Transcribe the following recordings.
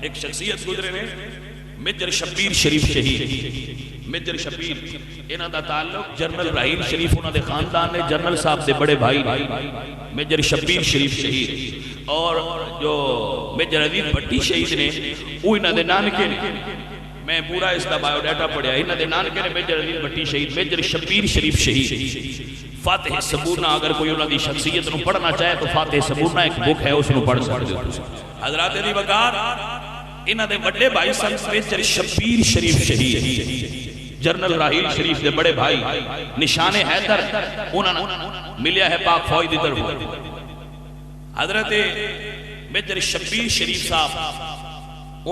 एक शख्सियत गुजरे ने मेजर शब्बीर शरीफ शहीद। मेजर शब्बीर इन्हां दा ताल्लुक जनरल राहील शरीफ उन्हां दे खानदान ने जनरल साहब दे बड़े भाई मेजर शब्बीर शरीफ शहीद। और जो मेजर अजीज भट्टी शहीद ने वो इन्हां दे नानके ने। मैं पूरा इसका बायोडाटा पढ़िया। इन्हां दे नानके ने मेजर अजीज भट्टी शहीद, मेजर शब्बीर शरीफ शहीद। फातिह सबूरना अगर कोई उन्हां दी शख्सियत नूं पढ़ना चाहे तो फातिह सबूरना एक बुक है, उसनूं पढ़ सकदे हो तुसीं। हज़रात दी वकार इन्हां दे बड़े भाई सन मेजर शब्बीर शरीफ शहीद, जनरल राहील शरीफ दे बड़े भाई। निशाने हैदर उन्हां मिलिया है पाक फौज दी तरफ। हजरत मेजर शब्बीर शरीफ साहब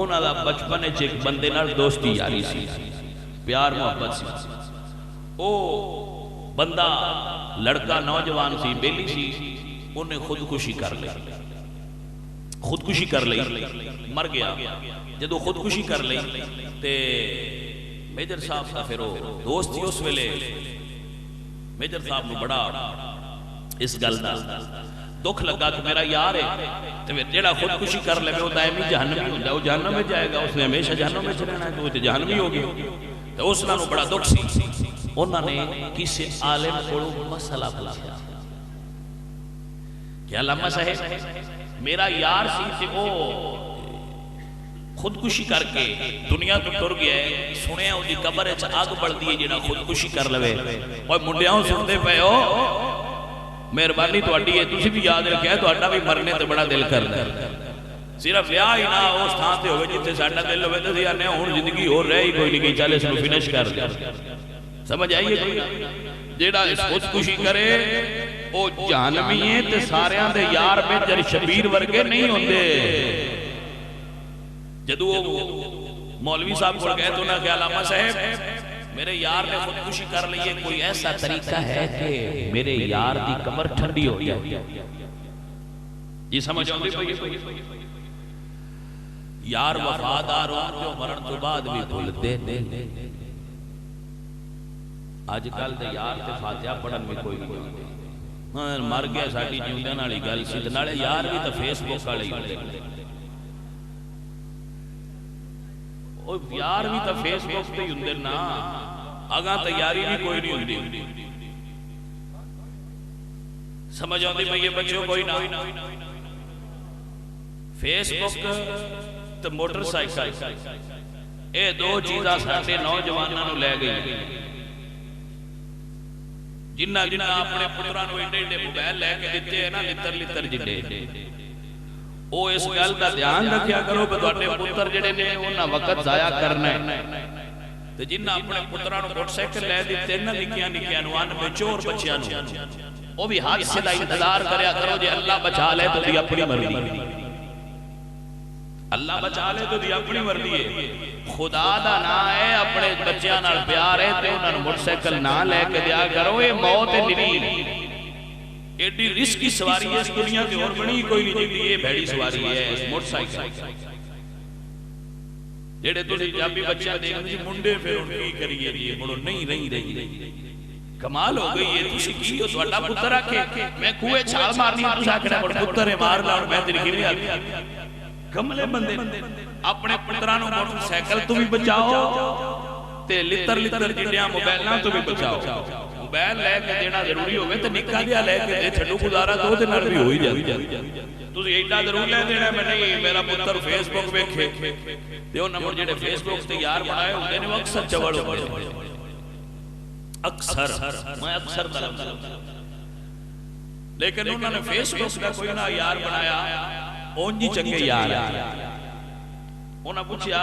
उन्हां दा बचपन च एक बंदे नाल दोस्ती यारी सी, प्यार मोहब्बत सी। ओ बंदा लड़का नौजवान सी, बेली सी, उन्हें खुदकुशी कर ली। खुदकुशी कर ली, मर गया। जो खुदकुशी कर ली ते मेजर साहब का फिर दोस्त उस वेले मेजर साहब को बड़ा इस गल का दुख लगा कि मेरा यार है तो जेड़ा खुदकुशी कर ले वो दायमी जहन्नमी होता है, वो जहन्नम में जाएगा, उसने हमेशा जहन्नम में रहना है, तो जहन्नमी हो गया। तो उसना बड़ा दुख सी। उन्होंने किसी आलिम को मसला पूछा कि अल्लामा साहब मेरा यार सी ते वो खुदकुशी करके दुनिया तो टुर गया है, सुनिया उसकी कबर च अग बलदी है जेड़ा खुदकुशी कर लवे। और मुंडियां सुनते पे हो, मेहरबानी तुहाडी है, तुसी भी याद रखिया तुहाडा भी मरने ते बड़ा दिल करदा है। सिर्फ ब्याह ही ना उस थां ते होवे जिथे साडा दिल होवे ते आने हुण जिंदगी होर रह ही कोई नहीं गई, चल इसनूं फिनिश कर दे। समझ आइए कोई जेड़ा खुदकुशी करे वो जहन्नमी है ते सारियां दे यार मेजर शबीर वर्गे नहीं होंदे। जदों वो मौलवी साहब को गए तो उन्होंने कहा अल्लामा साहब मेरे यार ने खुदकुशी कर ली है, कोई ऐसा तरीका है कि मेरे यार दी कमर ठंडी हो जाए? ये समझ आउंदी पई? यार वफादार हो जो मरण तो बाद भी भुलदे नहीं। अजकल दे यार ते फातिहा पढ़न में कोई नहीं, मर गया साडी जिंदन वाली गल सी। नाले यार भी तो फेसबुक वाले ही, यार भी तो फेसबुक पे ही हुंदे ना, अगा तैयारी भी कोई नहीं हुंदी। समझ आउंदी पई बच्चों? कोई ना फेसबुक तो मोटरसाइकिल ये दो चीज़ां साडे नौजवानों नूं लै गई। जिन्ना जिन्ना अपने पुत्रां नूं एडे एडे मोबाइल लैके दिते है ना, लितर लितर जिड्डे, ओ इस गल का ध्यान रखिया करो कि तुहाडे पुत्र जिहड़े ने उन्हां वक्त जाया करना है। ते जिन्ना अपने पुत्रां नूं मोटरसाइकिल लै दिते ना, निक्कियां निक्कियां नूं अन बेचोर बच्चियां नूं, ओ भी हादसे दा इंतजार करया करो। जे अल्लाह बचा ले तो दी अपनी मर्जी, अल्लाह बचा ले तो दी अपनी मर्जी है। खुदा दा ना है, अपने बच्चों नाल प्यार है ते उन्हां नूं मोटरसाइकिल ना लेके दिया करो। ये मौत है निरी, एडी रिस्की सवारी है इस दुनिया की और बनी कोई नहीं जिंदी। ये भैड़ी सवारी है मोटरसाइकिल। जेड़े तुसीं जाबी बच्चा देखदे मुंडे फिर की करिए जी मुड़ो नहीं रही कमाल हो गई है। तुसीं की हो तुहाडा पुत्र आखे मैं कुएं छाल मारनी, तुसीं आखना पुत्र है मार लाण, मैं तेरी किवें आखी? कमले बंदे अपने पुत्रां नूं मोटरसाइकिल तो भी बचाओ ते लितर लितर जिड्डियां मोबाइलां तो भी बचाओ। मोबाइल लैके देना जरूरी होवे ते निक्का जिहा लैके दे छड्डो, गुजारा तो ओहदे नाल भी हो ही जांदा। तुसीं एडा जरूर लै देना मैं नहीं मेरा पुत्र फेसबुक वेखे ते ओह नंबर जेडे फेसबुक ते यार बनाए हुंदे ने अक्सर चवड़ होंदे, अक्सर मैं अक्सर गलत। लेकिन उन्होंने फेसबुक का कोई ना यार बनाया, ओंजी चंगे यार उन्हें पूछा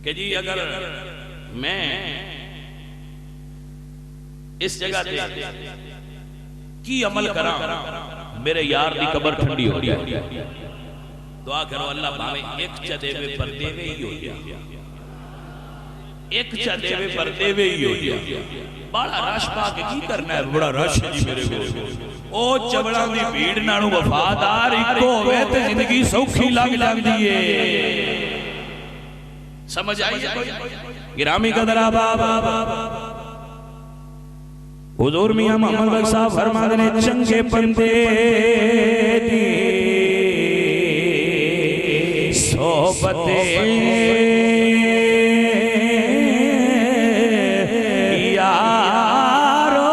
कि जी अगर मैं इस जगह की अमल करा मेरे यार की कबर ठंडी हो जाए, दुआ करो अल्लाह भावे एक च देवे पर देवे ही हो गया, एक च देवे पर देवे ही हो गया। बड़ा रश पा के की करना है, बड़ा रश है जी मेरे को। ओ चबड़ा दी भीड़ नालों वफादार इको होवे ते जिंदगी सौखी लग जांदी है। समझ आई कोई? गिरामी कदरा बाबा हुजूर मियां मोहम्मद साहब फरमाते ने चंगे बंदे दी सोबते यारो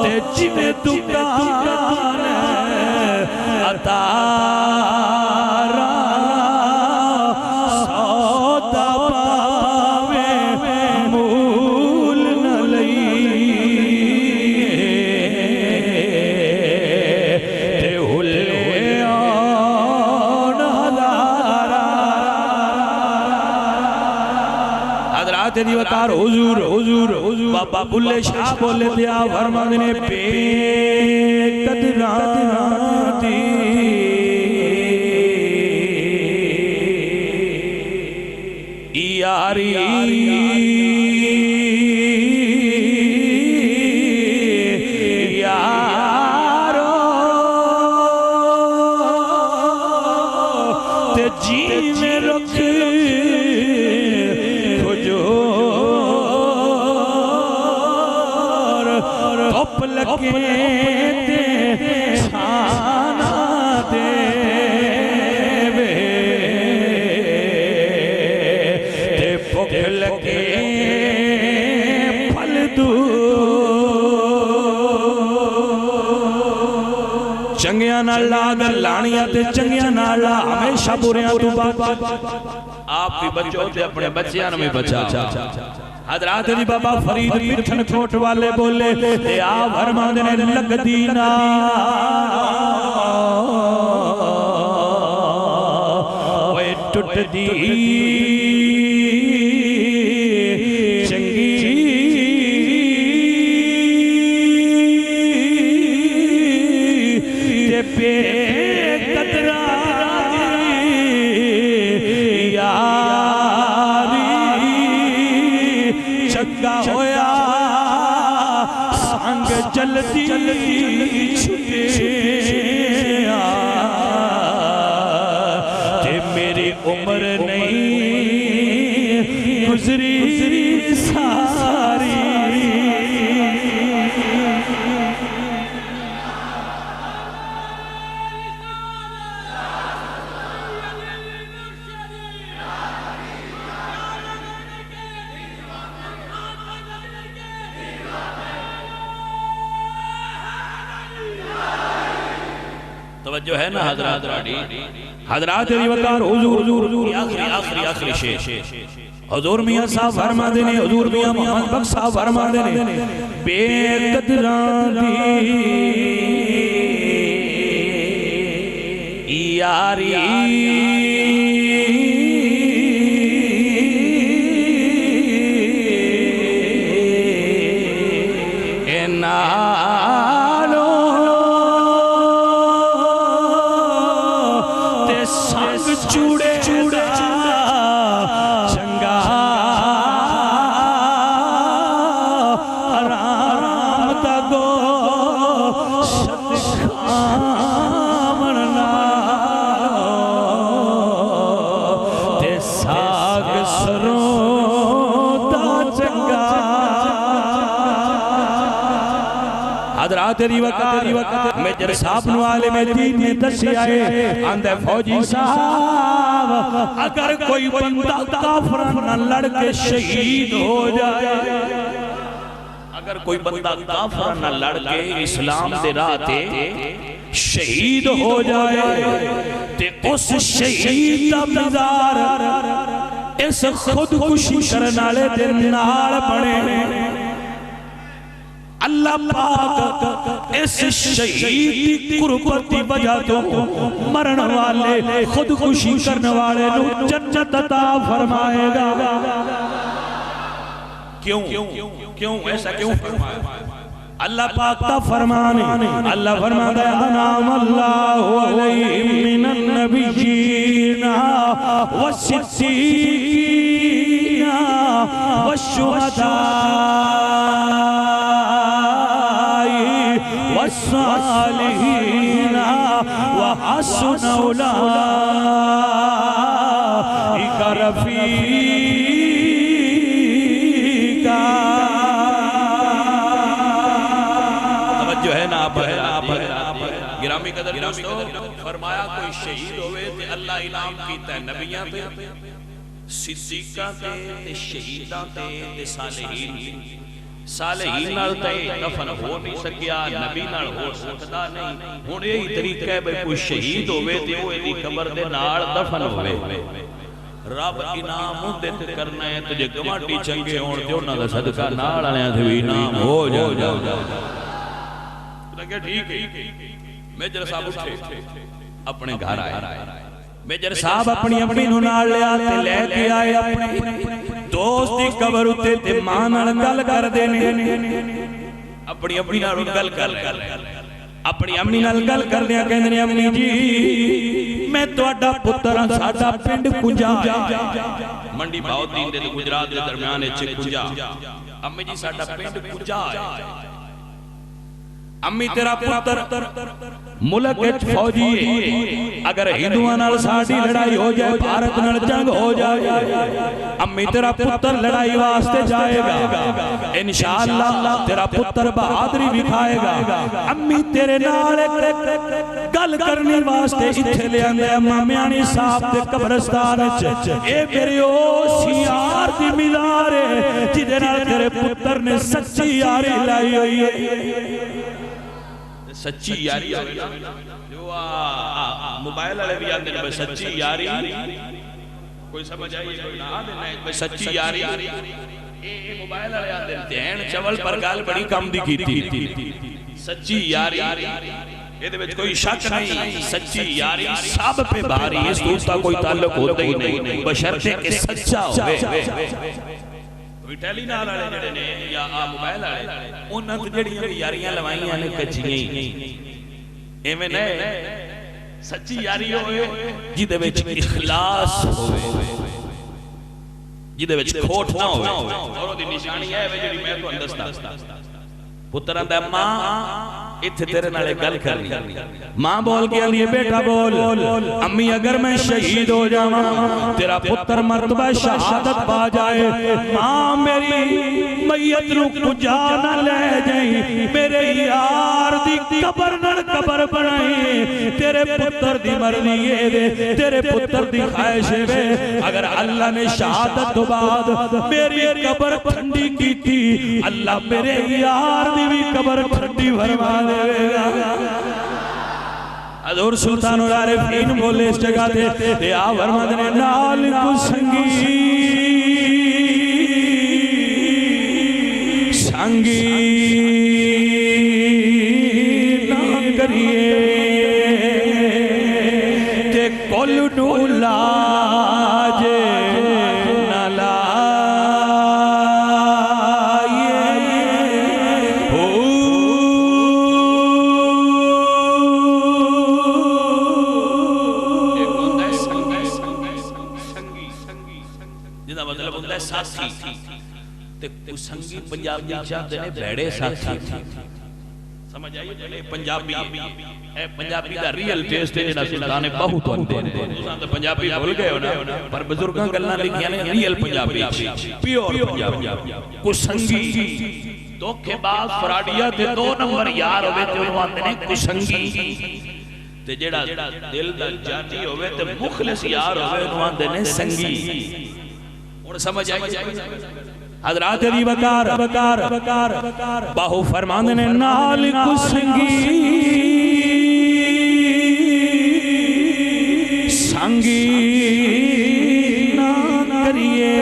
ते जिन्हें दुकान अतारा सौदा पावे मूल न तेरी वकार हुजूर हुजूर हुजूर बाबा बुल्ले शाह बोले दिया फरमान ने बेकदराती यारी यारो ते जी में रख लगे ते छाना देवे ते भुख लगे फल दू चंगिया नाल लाद लाणिया ते चंगिया नाल ला हमेशा बुरियां तू बात आप भी बचो ते अपने बच्चियां नु भी बचाओ। हजरात जी बाबा फरीद पिठन कोट वाले बोले ते आ फरमांदे ने लगदी ना ओए टुटदी चंगी ते बेकदरा होया संग जल्दी छुटे ते मेरी उम्र नहीं गुजरी सारी जो है ना हजरात हजरात वकार हुजूर आखिरी शेर हुजूर मियां साहब फरमा देने हुजूर मियां मोहम्मद बख्श साहब फरमा देने बेकदरां दी यारी चूड़े चंगा राम तगो सतखामना ते साग सरों दा चंगा हजरात मेजर साहब वाले में दीन में दसिया है आंदे फौजी साहब अगर कोई बंदा काफिर न लड़ के शहीद हो जाए अगर कोई बंदा काफिर न लड़ के इस्लाम दे राह ते शहीद हो जाए ते उस शहीद दा मज़ार इस खुदकुशी करने वाले दे नाल बने अल्लाह पाक इस शहीद की कुर्बत की वजह तो मरण वाले खुदकुशी करने वाले को जन्नत अता फरमाएगा। क्यों क्यों ऐसा क्यों फरमाया? अल्लाह पाक का फरमान है। अल्लाह फरमाता है अनाम अल्लाहु अलैहिम मिनन नबिय्यीना वस्सिद्दीकीना वश्शुहदाई वस्सालिहीना व हस्न उलाइका रफीका। गिरामी कदर दोस्तों, फरमाया कोई शहीद होवे ते अल्लाह इनाम कीता है नबियां ते, सिद्दीकां ते शहीदां ते सालेहीन। सालेहीन नाल ते दफन हो नहीं सकिया, नबी नाल हो सकदा नहीं। हुण यही तरीका है भाई कोई शहीद होवे ते ओह दी कबर दे नाल दफन होवे। रब इनाम उहदे ते करना है ते जे गवांढी चंगे होण ते उहनां दा सदका नाल वालियां ते भी इनाम हो जाए। लगे ठीक है। मेजर साहब उठे अपने घर आए। मेजर साहब अपनी अम्मी नूं नाल लिया ते लेके आए अपने दोस्त दी कबर उत्ते ते मां नाल गल करदे ने। अपनी अम्मी नाल गल कर अपनी अम्मी नाल गल करदे कहंदे ने अम्मी जी मैं तुहाडा पुत्तर हां, साडा पिंड कुंजा मंडी बाउद्दीन दे गुजरात दे दरमियान इच कुंजा। अम्मी जी साडा पिंड कुंजा है। अम्मी तेरा पुत्र मुल्क विच फौजी है, अगर हिंदुआं नाल साडी लड़ाई हो जाए, भारत नाल जंग हो जाए, अम्मी तेरा पुत्र लड़ाई वास्ते जाएगा, इंशाअल्लाह तेरा पुत्र बहादुरी दिखाएगा। अम्मी तेरे नाल गल करने वास्ते इत्थे ले आंदे अम्मा म्यानी साहब दे कब्रिस्तान विच। ए मेरे ओ सियार दी मीनार है जिदे नाल तेरे पुत्र ने सच्ची यारी लाई हुई है। सच्ची यारी जो मोबाइल वाले भी आते हैं सच्ची यारी, कोई समझ आई कोई ना आते सच्ची यारी। ये मोबाइल वाले आते हैं ध्यान चवल पर गाल बड़ी कम दी कीती। सच्ची यारी ਇਹਦੇ ਵਿੱਚ कोई शक नहीं, सच्ची यारी सब पे भारी, इस दूसरा कोई ताल्लुक होता ही नहीं बशर्ते कि सच्चा होवे। टेली नाल वाले जेड़े ने या आ मोबाइल वाले उन्हां ते जेड़ियां यारियां लवाईयां ने कच्चियां एवें ने सच्ची यारी होवे जिदे विच इखलास होवे, जिदे विच खोट ना होवे। और ओदी निशानी है वे जेड़ी मैं तुहानू दसदा। पुत्तरां दा मां इत्थे तेरे नाल गल करनी। मां बोल के आंदी है बेटा बोल अम्मी अगर मैं शहीद हो जावां, तेरा पुत्र मर्तबा शहादत पा जाए, मां मेरी मैयत नूं कुंजा ना ले जाई, मेरे यार दी कबर नाल कबर बनाई। तेरे पुत्र दी मर्जी है वे, तेरे पुत्र दी ख्वाहिश वे, अगर अल्लाह ने शहादत तो बाद मेरी कबर ठंडी कीती, अल्लाह मेरे यार दी भी कबर ठंडी फरमा देगा। हजूर सुल्तान आरिफीन बोले इस जगह ते आ फरमाते ने नाल कुसंगी संगी ना करिए ते कुल नू लाज ना संगी पंजाबी चाहते ने भेड़े साथी। समझ आई चले पंजाबी ए पंजाबी दा रियल टेस्ट है जेड़ा सुल्तान बहुत होंदे ने। तुसां तो पंजाबी भूल गए हो ना, पर बुजुर्गां गल्लां लिखियां ने रियल पंजाबी प्योर पंजाबी। कुसंगी धोखेबाज फराडिया ते 2 नंबर यार होवे ते ओनू आंदे ने कुसंगी, ते जेड़ा दिल दा जानी होवे ते मुखलिस यार होवे ओनू आंदे ने संगी। हुण समझ आई हजरात अली वकार बाहु फरमांदे ने नाल कुसंगी संगी ना करिए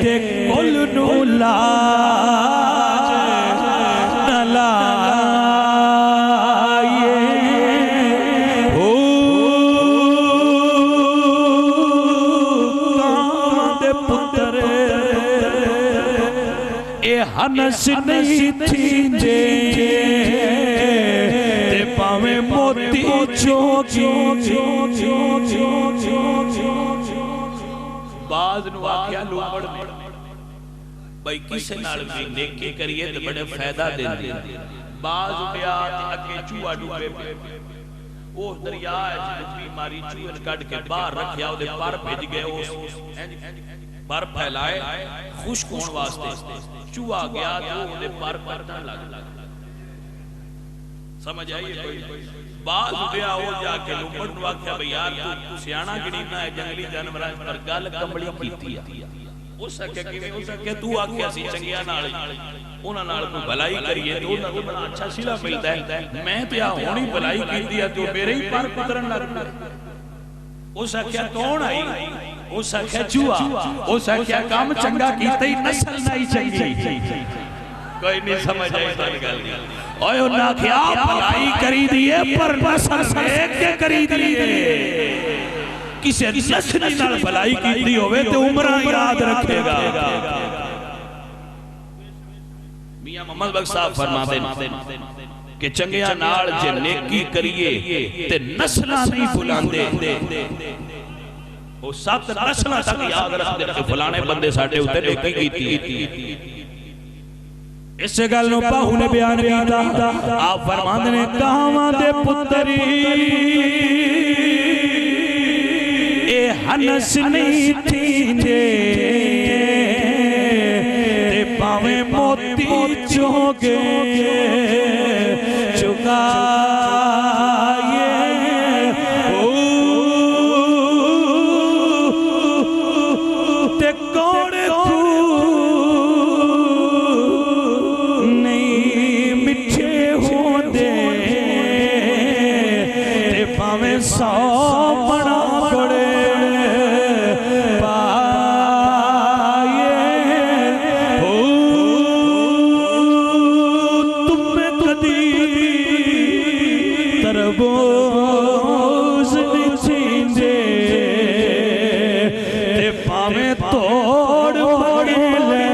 ते कुल नू लाज ना लाए। ओ कांदे पुत्र ए हनस नहीं थींदे ते पावे मोती चोकी। बाज नु आख्या लूमड़ ने भाई किसे नाल भी नेकी करिए ते बड़े फायदा देंदी। बाज उड़िया ते अगे चूहा डूबे ओ दरिया च मारी चूहन कढ के बाहर रखया, ओदे पर भिज गए, उस पर फैलाए खुश्क होने वास्ते। चूहा गया तो ओदे पर पड़न लग। समझ आई है कोई? बाज उठिया हो जाके लुंबड़ नु आख्या भई यार तू सियाणा गिणीना है जंगली जानवरां पर गल कंबली कीती है। उस आख्या किवें? उस आख्या तू आख्या सी चंगिया नाल उन्हां नाल कोई भलाई करिए तो उन्हां अच्छा सिला मिलदा है। मैं ते आ हुणी भलाई कीती है तो मेरे ही पर कुतरन लग पिया। उस आख्या कौन आई? उस आख्या चूहा। उस आख्या काम चंगा कीता ही नस्ल नहीं चंगी। कोई नहीं समझ आई सारी गल। ओए उन्हां आख्या भलाई करी दिए पर नस्ल देख के करी दिए। किसे नस्ल नाल भलाई कीती होवे ते उमरां याद रखेगा। मियां मोहम्मद बख्श साहब फरमाते कि चंगिया नाल जे नेकी करिए ते नस्लां नहीं भुलांदे। ओ 7 नस्लां तक याद रखदे कि फलाने बंदे साडे उत्ते नेकी कीती। इस गल नु पाहू ने बयान कीता। आप फरमांदे ने कावां दे पुत्तरी ए हनस नहीं थींदे ते पावे मोती चोगे चुकाए ते कौन नहीं मिठे होंदे ते पावे 100 बड़ा बड़े पाए हो। तुम्हें कदी तरबूज नहीं छींदे ते पावे तोड़ बड़े ले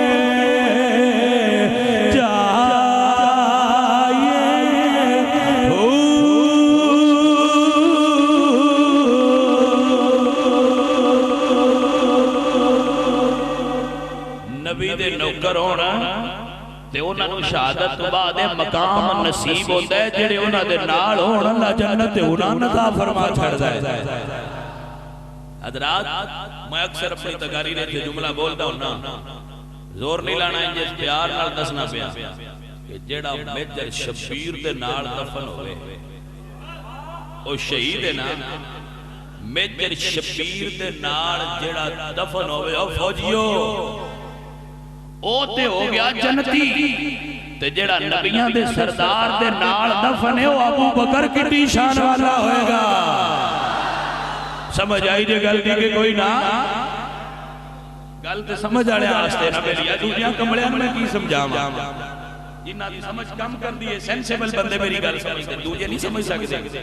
जाए हो। नबी दे नौकर होना ते उन्हां नूं शहादत तो बाद मकाम नसीब होंदा है जेड़े उन्हां दे नाल होण। अल्लाह जन्नत उन्हां नूं अता फरमा छड़दा है। हजरात मैं अक्सर अपनी तकारीर में जुमला बोलदा हुन्ना, जोर नहीं लाना, इंजे प्यार नाल दसना पिया कि जेड़ा मेजर शबीर दे नाल दफन होवे ओ शहीद है ना। मेजर शबीर दे नाल जेड़ा दफन होवे ओ फौजियो ओ ते हो गया जन्नती। ते जेड़ा नबियां दे सरदार दे नाल दफन है ओ अबू बकर की शान वाला होएगा। समझ आई जे गल दी के कोई ना गल ते समझ आले वास्ते ना बेलिया दूजियां कमलियां में की समझावां। जिन्हां दी समझ कम कर दी है सेंसेबल बंदे मेरी गल समझदे, दूजे नहीं समझ सकदे।